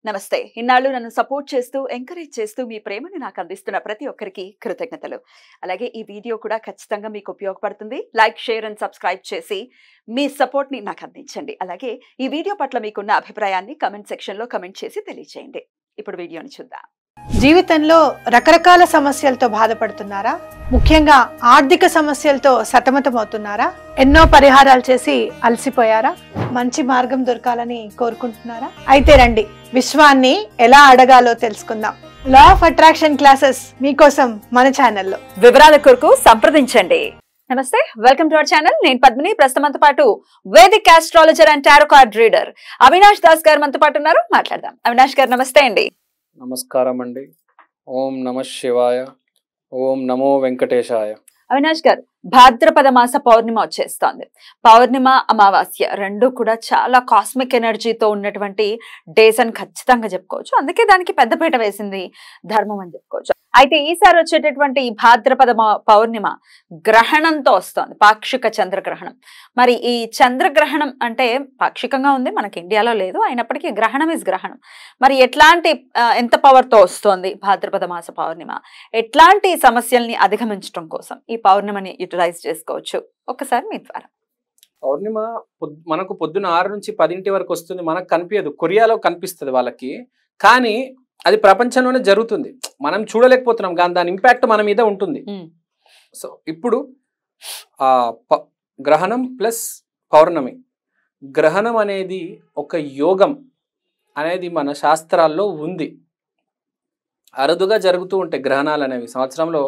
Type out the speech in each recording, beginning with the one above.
నమస్తే. ఇన్నాళ్ళు నన్ను సపోర్ట్ చేస్తూ, ఎంకరేజ్ చేస్తూ మీ ప్రేమని నాకు అందిస్తున్న ప్రతి ఒక్కరికి కృతజ్ఞతలు. అలాగే ఈ వీడియో కూడా ఖచ్చితంగా మీకు ఉపయోగపడుతుంది. లైక్, షేర్ అండ్ సబ్స్క్రైబ్ చేసి మీ సపోర్ట్‌ని నాకు అందించండి. అలాగే ఈ వీడియో పట్ల మీకున్న అభిప్రాయాన్ని కామెంట్ సెక్షన్‌లో కామెంట్ చేసి తెలియజేయండి. ఇప్పుడు వీడియోని చూద్దాం. జీవితంలో రకరకాల సమస్యలతో బాధపడుతున్నారా? ముఖ్యంగా ఆర్థిక సమస్యలతో సతమతమవుతున్నారా? ఎన్నో పరిహారాలు చేసి అలసిపోయారా? మంచి మార్గం దొరకాలని కోరుకుంటున్నారా? అయితే రండి, విశ్వాన్ని ఎలా అడగాలో తెలుసుకుందాం. లా ఆఫ్ అట్రాక్షన్ క్లాసెస్ మీకోసం మన ఛానల్లో. వివరాల కొరకు సంప్రదించండి. నమస్తే, వెల్కమ్ టు అవర్ ఛానల్. నేను పద్మిని. ప్రస్తుతంతో పాటు Vedic astrologer and tarot card reader Avinash Das గారు మనతో పాటు ఉన్నారు. మాట్లాడదాం. అవినాష్ గారు నమస్తే అండి. నమస్కారం అండి. ఓం నమ శివాయ. ఓం నమో వెంకటేశాయ. అవినాష్ గారు, భాద్రపద మాస పౌర్ణిమ వచ్చేస్తోంది. పౌర్ణిమ, అమావాస్య రెండు కూడా చాలా కాస్మిక్ ఎనర్జీతో ఉన్నటువంటి డేస్ అని ఖచ్చితంగా చెప్పుకోవచ్చు. అందుకే దానికి పెద్దపీట వేసింది ధర్మం అని చెప్పుకోవచ్చు. అయితే ఈసారి వచ్చేటటువంటి ఈ భాద్రపద పౌర్ణిమ గ్రహణంతో వస్తోంది, పాక్షిక చంద్రగ్రహణం. మరి ఈ చంద్రగ్రహణం అంటే పాక్షికంగా ఉంది, మనకి ఇండియాలో లేదు, అయినప్పటికీ గ్రహణం ఇస్ గ్రహణం. మరి ఎట్లాంటి ఎంత పవర్తో వస్తోంది భాద్రపద మాస పౌర్ణిమ? ఎట్లాంటి సమస్యల్ని అధిగమించడం కోసం ఈ పౌర్ణిమని యూటిలైజ్ చేసుకోవచ్చు? ఒక్కసారి మీ ద్వారా. పౌర్ణిమ మనకు పొద్దున 6 నుంచి 10 వరకు వస్తుంది. మనకు కనిపించదు, కొరియాలో కనిపిస్తుంది వాళ్ళకి. కానీ అది ప్రపంచంలోనే జరుగుతుంది, మనం చూడలేకపోతున్నాం, కానీ దాని ఇంపాక్ట్ మన మీద ఉంటుంది. సో ఇప్పుడు గ్రహణం ప్లస్ పౌర్ణమి. గ్రహణం అనేది ఒక యోగం అనేది మన శాస్త్రాల్లో ఉంది. అరుదుగా జరుగుతూ ఉంటాయి గ్రహణాలు అనేవి. సంవత్సరంలో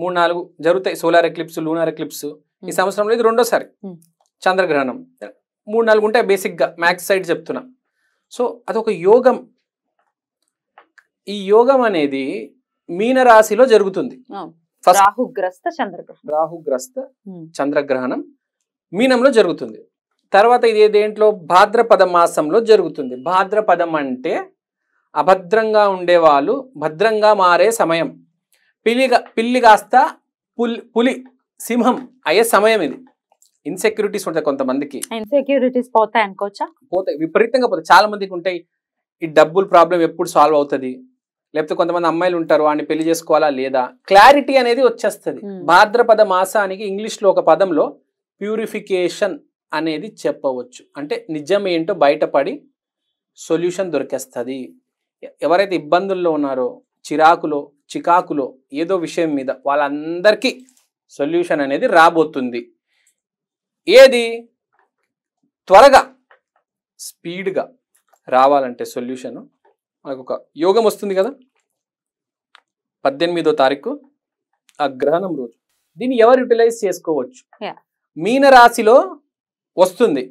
3-4 జరుగుతాయి. Solar eclipse, lunar eclipse. ఈ సంవత్సరంలో ఇది రెండోసారి చంద్రగ్రహణం. 3-4 ఉంటాయి బేసిక్గా, మ్యాక్స్ సైడ్ చెప్తున్నా. సో అదొక యోగం. ఈ యోగం అనేది మీనరాశిలో జరుగుతుంది. రాహుగ్రస్త చంద్రగ్రహణం మీనంలో జరుగుతుంది. తర్వాత ఇది దేంట్లో? భాద్రపద మాసంలో జరుగుతుంది. భాద్రపదం అంటే అభద్రంగా ఉండేవాళ్ళు భద్రంగా మారే సమయం. పిల్లి కాస్త పులి, సింహం అయ్యే సమయం ఇది. ఇన్సెక్యూరిటీస్ ఉంటాయి కొంతమందికి. ఇన్సెక్యూరిటీస్ పోతాయి అనుకోవచ్చా? పోతాయి, విపరీతంగా పోతాయి. చాలా మందికి ఉంటాయి. ఈ డబ్బుల ప్రాబ్లం ఎప్పుడు సాల్వ్ అవుతుంది, లేకపోతే కొంతమంది అమ్మాయిలు ఉంటారు, వాడిని పెళ్లి చేసుకోవాలా లేదా, క్లారిటీ అనేది వచ్చేస్తుంది. భాద్రపద మాసానికి ఇంగ్లీష్లో ఒక పదంలో ప్యూరిఫికేషన్ అనేది చెప్పవచ్చు. అంటే నిజం ఏంటో బయటపడి సొల్యూషన్ దొరికేస్తుంది. ఎవరైతే ఇబ్బందుల్లో ఉన్నారో, చికాకులో ఏదో విషయం మీద, వాళ్ళందరికీ సొల్యూషన్ అనేది రాబోతుంది. ఏది త్వరగా స్పీడ్గా రావాలంటే సొల్యూషన్, మనకు ఒక యోగం వస్తుంది కదా 18వ తారీఖు, ఆ గ్రహణం రోజు. దీన్ని ఎవరు యూటిలైజ్ చేసుకోవచ్చు? మీనరాశిలో వస్తుంది.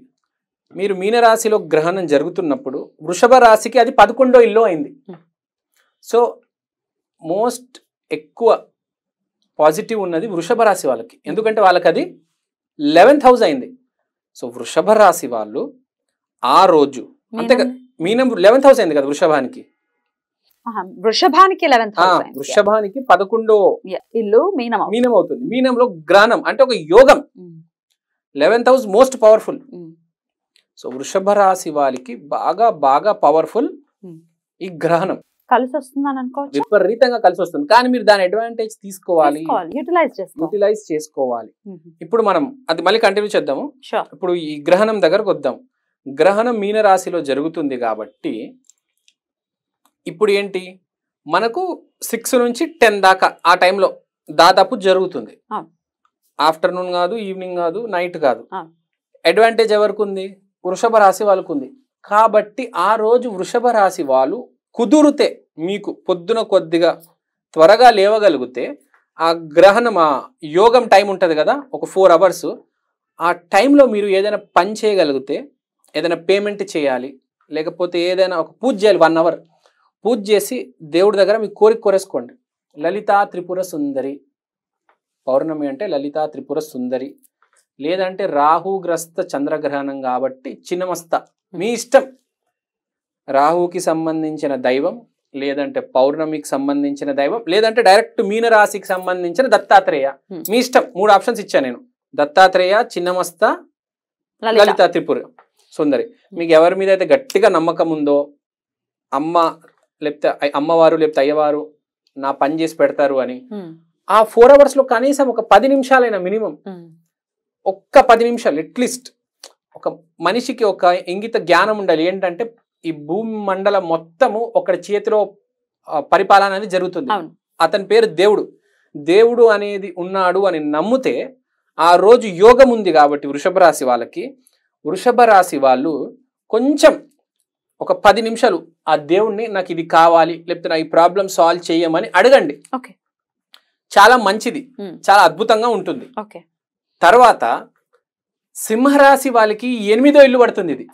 మీరు మీనరాశిలో గ్రహణం జరుగుతున్నప్పుడు వృషభ రాశికి అది 11వ ఇల్లు అయింది. సో మోస్ట్ ఎక్కువ పాజిటివ్ ఉన్నది వృషభ రాశి వాళ్ళకి, ఎందుకంటే వాళ్ళకి అది 11th హౌస్ అయింది. సో వృషభ రాశి వాళ్ళు ఆ రోజు, అంతే కదా, మీనం 11th హౌస్ అయింది కదా వృషభానికి. వృషభానికి 11th హౌస్, వృషభానికి 11వ ఇల్లు మీనం అవుతుంది. మీనంలో గ్రహణం అంటే ఒక యోగం. 11th house most powerful. So వృషభ రాశి వాళ్ళకి బాగా పవర్ఫుల్ ఈ గ్రహణం. కలిసి వస్తుందని అనుకోవచ్చు, విపరీతంగా కలిసి వస్తుంది. కానీ మీరు దాని అడ్వాంటేజ్ తీసుకోవాలి, యూటిలైజ్ చేసుకోవాలి. ఇప్పుడు మనం అది మళ్ళీ కంటిన్యూ చేద్దాము. ఇప్పుడు ఈ గ్రహణం దగ్గరకు వద్దాం. గ్రహణం మీనరాశిలో జరుగుతుంది కాబట్టి ఇప్పుడు ఏంటి, మనకు 6 నుంచి 10 దాకా ఆ టైంలో దాదాపు జరుగుతుంది. ఆఫ్టర్నూన్ కాదు, ఈవినింగ్ కాదు, నైట్ కాదు. అడ్వాంటేజ్ ఎవరికి ఉంది? వృషభ రాశి వాళ్ళకు ఉంది. కాబట్టి ఆ రోజు వృషభ రాశి వాళ్ళు కుదిరితే, మీకు పొద్దున కొద్దిగా త్వరగా లేవగలిగితే, ఆ గ్రహణం ఆ యోగం టైం ఉంటుంది కదా, ఒక 4 అవర్స్, ఆ టైంలో మీరు ఏదైనా పని చేయగలిగితే, ఏదైనా పేమెంట్ చేయాలి, లేకపోతే ఏదైనా ఒక పూజ చేయాలి, 1 అవర్ పూజ చేసి దేవుడి దగ్గర మీ కోరిక కోరేసుకోండి. లలితా త్రిపుర సుందరి, పౌర్ణమి అంటే లలితా త్రిపుర సుందరి, లేదంటే రాహుగ్రస్త చంద్రగ్రహణం కాబట్టి చిన్నమస్త, మీ ఇష్టం. రాహుకి సంబంధించిన దైవం, లేదంటే పౌర్ణమికి సంబంధించిన దైవం, లేదంటే డైరెక్ట్ మీనరాశికి సంబంధించిన దత్తాత్రేయ, మీ ఇష్టం. 3 ఆప్షన్స్ ఇచ్చాను నేను. దత్తాత్రేయ, చిన్నమస్త, లలితా త్రిపుర సుందరి. మీకు ఎవరి మీద అయితే గట్టిగా నమ్మకం ఉందో అమ్మ లేకపోతే అమ్మవారు లేకపోతే అయ్యవారు నా పని చేసి పెడతారు అని ఆ 4 hours లో కనీసం ఒక 10 నిమిషాలైనా మినిమం ఒక్క 10 నిమిషాలు అట్లీస్ట్ ఒక మనిషికి ఒక ఇంగిత జ్ఞానం ఉండాలి. ఏంటంటే ఈ భూమి మండలం మొత్తము ఒకటి చేతిలో పరిపాలన అనేది జరుగుతుంది. అతని పేరు దేవుడు. దేవుడు అనేది ఉన్నాడు అని నమ్మితే ఆ రోజు యోగం ఉంది కాబట్టి వృషభ రాశి వాళ్ళకి, వృషభ రాశి వాళ్ళు కొంచెం ఒక 10 నిమిషాలు ఆ దేవుణ్ణి నాకు ఇది కావాలి లేకపోతే నా ఈ ప్రాబ్లం సాల్వ్ చేయమని అడగండి. చాలా మంచిది, చాలా అద్భుతంగా ఉంటుంది. తర్వాత సింహరాశి వాళ్ళకి 8వ ఇల్లు పడుతుంది ఇది.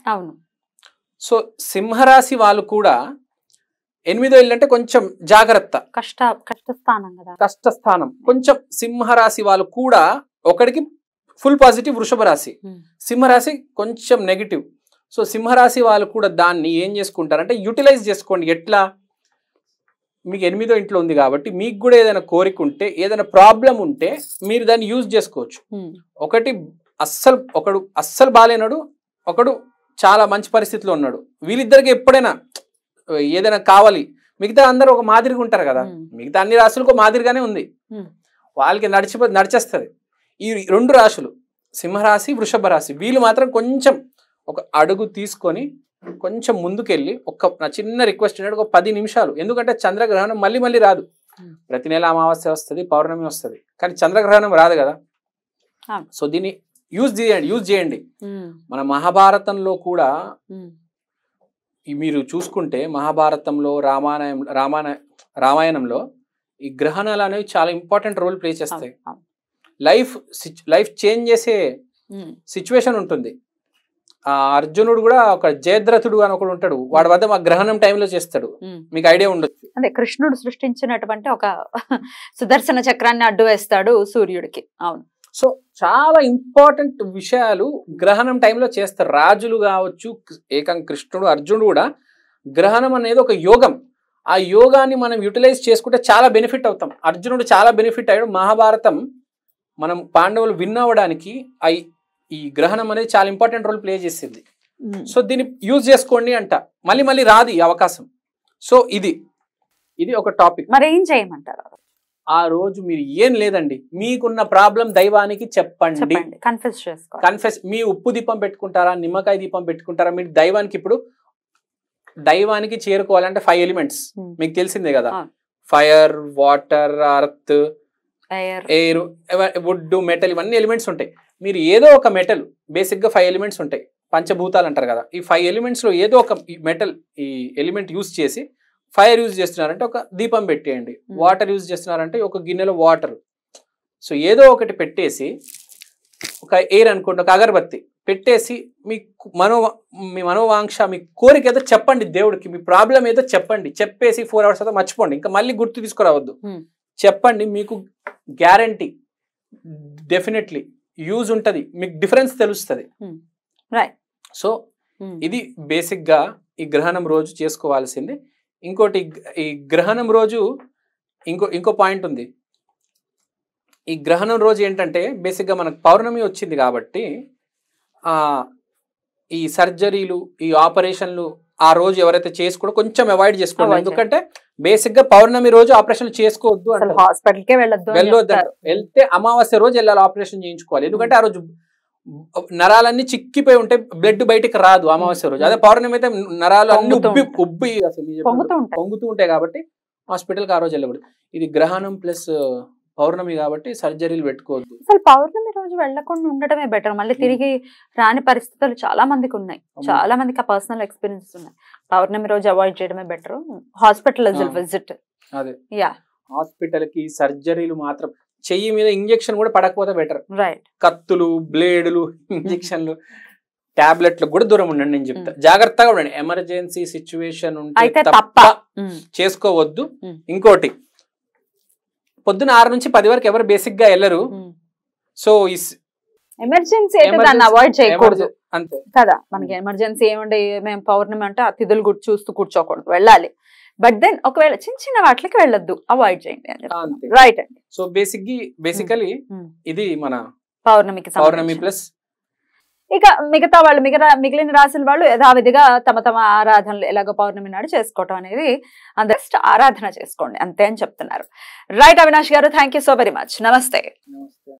సో సింహరాశి వాళ్ళు కూడా 8వ ఇల్లు అంటే కొంచెం జాగ్రత్త, కష్టస్థానం. కొంచెం సింహరాశి వాళ్ళు కూడా ఒకడికి ఫుల్ పాజిటివ్ వృషభ రాశి, సింహరాశి కొంచెం నెగిటివ్. సో సింహరాశి వాళ్ళు కూడా దాన్ని ఏం చేసుకుంటారంటే యూటిలైజ్ చేసుకోండి. ఎట్లా? మీకు 8వ ఇంట్లో ఉంది కాబట్టి మీకు కూడా ఏదైనా కోరిక ఉంటే, ఏదైనా ప్రాబ్లం ఉంటే మీరు దాన్ని యూజ్ చేసుకోవచ్చు. ఒకడు అస్సలు బాలేనాడు, ఒకడు చాలా మంచి పరిస్థితిలో ఉన్నాడు. వీళ్ళిద్దరికి ఎప్పుడైనా ఏదైనా కావాలి, మిగతా అందరూ ఒక మాదిరిగా ఉంటారు కదా, మిగతా అన్ని రాశులకు మాదిరిగానే ఉంది, వాళ్ళకి నడిచేస్తుంది. ఈ 2 రాశులు సింహరాశి వృషభ రాశి వీళ్ళు మాత్రం కొంచెం ఒక అడుగు తీసుకొని కొంచెం ముందుకెళ్ళి నా చిన్న రిక్వెస్ట్ ఏంటంటే ఒక 10 నిమిషాలు. ఎందుకంటే చంద్రగ్రహణం మళ్ళీ రాదు. ప్రతి నెల అమావాస్య వస్తుంది, పౌర్ణమి వస్తుంది, కానీ చంద్రగ్రహణం రాదు కదా. సో దీన్ని యూజ్ చేయండి. మన మహాభారతంలో కూడా మీరు చూసుకుంటే మహాభారతంలో రామాయణంలో ఈ గ్రహణాలు అనేవి చాలా ఇంపార్టెంట్ రోల్ ప్లే చేస్తాయి. లైఫ్ చేంజ్ చేసే సిచ్యువేషన్ ఉంటుంది. ఆ అర్జునుడు కూడా ఒక జయద్రథుడు అని ఒకడు ఉంటాడు, వాడి వద్ద మా గ్రహణం టైంలో చేస్తాడు. మీకు ఐడియా ఉండొచ్చు. అదే కృష్ణుడు సృష్టించినటువంటి ఒక సుదర్శన చక్రాన్ని అడ్డు వేస్తాడు సూర్యుడికి. అవును. సో చాలా ఇంపార్టెంట్ విషయాలు గ్రహణం టైంలో చేస్తారు. రాజులు కావచ్చు, ఏకంగా కృష్ణుడు అర్జునుడు కూడా గ్రహణం అనేది ఒక యోగం. ఆ యోగాన్ని మనం యూటిలైజ్ చేసుకుంటే చాలా బెనిఫిట్ అవుతాం. అర్జునుడు చాలా బెనిఫిట్ అయ్యాడు. మహాభారతం మనం పాండవులు విన్ అవ్వడానికి ఈ గ్రహణం అనేది చాలా ఇంపార్టెంట్ రోల్ ప్లే చేసింది. సో దీన్ని యూజ్ చేసుకోండి అంట. మళ్ళీ రాదు ఈ అవకాశం. సో ఇది ఒక టాపిక్. మరి ఏం చేయమంటారు? ఆ రోజు మీరు ఏం లేదండి, మీకున్న ప్రాబ్లం దైవానికి చెప్పండి. కన్ఫెస్. మీ ఉప్పు దీపం పెట్టుకుంటారా, నిమ్మకాయ దీపం పెట్టుకుంటారా, మీరు దైవానికి ఇప్పుడు దైవానికి చేరుకోవాలంటే 5 ఎలిమెంట్స్ మీకు తెలిసిందే కదా. Fire, water, earth, air, wood, metal, ఇవన్నీ ఎలిమెంట్స్ ఉంటాయి. మీరు ఏదో ఒక మెటల్, బేసిక్ గా 5 ఎలిమెంట్స్ ఉంటాయి, పంచభూతాలు అంటారు కదా. ఈ 5 ఎలిమెంట్స్ లో ఏదో ఒక మెటల్ ఈ ఎలిమెంట్ యూజ్ చేసి, ఫైర్ యూజ్ చేస్తున్నారంటే ఒక దీపం పెట్టేయండి, వాటర్ యూజ్ చేస్తున్నారంటే ఒక గిన్నెలో వాటర్. సో ఏదో ఒకటి పెట్టేసి, ఒక ఎయిర్ అనుకోండి, ఒక అగరబత్తి పెట్టేసి మీ మనోవాంక్ష, మీ కోరిక ఏదో చెప్పండి దేవుడికి, మీ ప్రాబ్లం ఏదో చెప్పండి. చెప్పేసి 4 hours తర్వాత మర్చిపోండి, ఇంకా మళ్ళీ గుర్తు తీసుకురావద్దు. చెప్పండి, మీకు గ్యారంటీ డెఫినెట్లీ యూజ్ ఉంటుంది, మీకు డిఫరెన్స్ తెలుస్తుంది. సో ఇది బేసిక్ గా ఈ గ్రహణం రోజు చేసుకోవాల్సింది. ఇంకోటి, ఈ గ్రహణం రోజు ఇంకో పాయింట్ ఉంది. ఈ గ్రహణం రోజు ఏంటంటే బేసిక్ గా మనకు పౌర్ణమి వచ్చింది కాబట్టి ఈ సర్జరీలు, ఈ ఆపరేషన్లు ఆ రోజు ఎవరైతే చేసుకోవడం కొంచెం అవాయిడ్ చేసుకోండి. ఎందుకంటే బేసిక్ గా పౌర్ణమి రోజు ఆపరేషన్ చేసుకోవద్దు అంటే, హాస్పిటల్కే వెళ్ళొద్దు. వెళ్తే అమావాస్య రోజు వెళ్ళాలి ఆపరేషన్ చేయించుకోవాలి. ఎందుకంటే ఆ రోజు నరాలన్నీ చిక్కిపోయి ఉంటే బ్లడ్ బయటికి రాదు అమావాస్య రోజు. అదే పౌర్ణమి అయితే నరాలు అన్ని ఉబ్బి అసలు పొంగుతూ ఉంటాయి కాబట్టి హాస్పిటల్కి ఆ రోజు వెళ్ళకూడదు. ఇది గ్రహణం ప్లస్ పౌర్ణమి కాబట్టి సర్జరీలు పెట్టుకోవద్దు. అసలు పౌర్ణమి రోజు వెళ్ళకుండా ఉండటమే బెటర్. మళ్ళీ తిరిగి రాని పరిస్థితులు చాలా మందికి ఉన్నాయి, చాలా మందికి ఆ పర్సనల్ ఎక్స్పీరియన్స్ ఉన్నాయి. పౌర్ణమి రోజు అవాయిడ్ చేయడమే బెటర్. హాస్పిటల్ విజిట్, అదే హాస్పిటల్ కి సర్జరీలు మాత్రం చెయ్యి మీద ఇంజెక్షన్ కూడా పడకపోతే బెటర్. రైట్. కత్తులు, బ్లేడులు, ఇంజెక్షన్లు, టాబ్లెట్లు కూడా దూరం ఉండండి. నేను చెప్తా, జాగ్రత్తగా ఉండండి. ఎమర్జెన్సీ సిచ్యువేషన్ ఉంటే తప్ప చేసుకోవద్దు. ఇంకోటి, పొద్దున 6 నుంచి 10 వరకు ఎవరు బేసిక్ గా వెళ్ళరు. సో ఎమర్జెన్సీ అయితే దాన్ని అవాయిడ్ చేయకూడదు అంతే కదా. మనకి ఎమర్జెన్సీ ఏమంటే మేము పౌర్ణమి అంటే అతిథులు చూస్తూ కూర్చోకూడదు, వెళ్ళాలి. బట్ దెన్ ఒకవేళ చిన్న వాటికి వెళ్ళొద్దు, అవాయిడ్ చేయండి. రైట్ అండి. సో బేసికలీ ఇది మన పౌర్ణమి ప్లస్ ఇక మిగతా వాళ్ళు మిగిలిన రాశుల వాళ్ళు యథావిధిగా తమ తమ ఆరాధనలు ఎలాగో పౌర్ణమి నాడు చేసుకోవటం అనేది అందరూ ఆరాధన చేసుకోండి అంతే అని చెప్తున్నారు. రైట్ అవినాష్ గారు, thank you so very much. నమస్తే.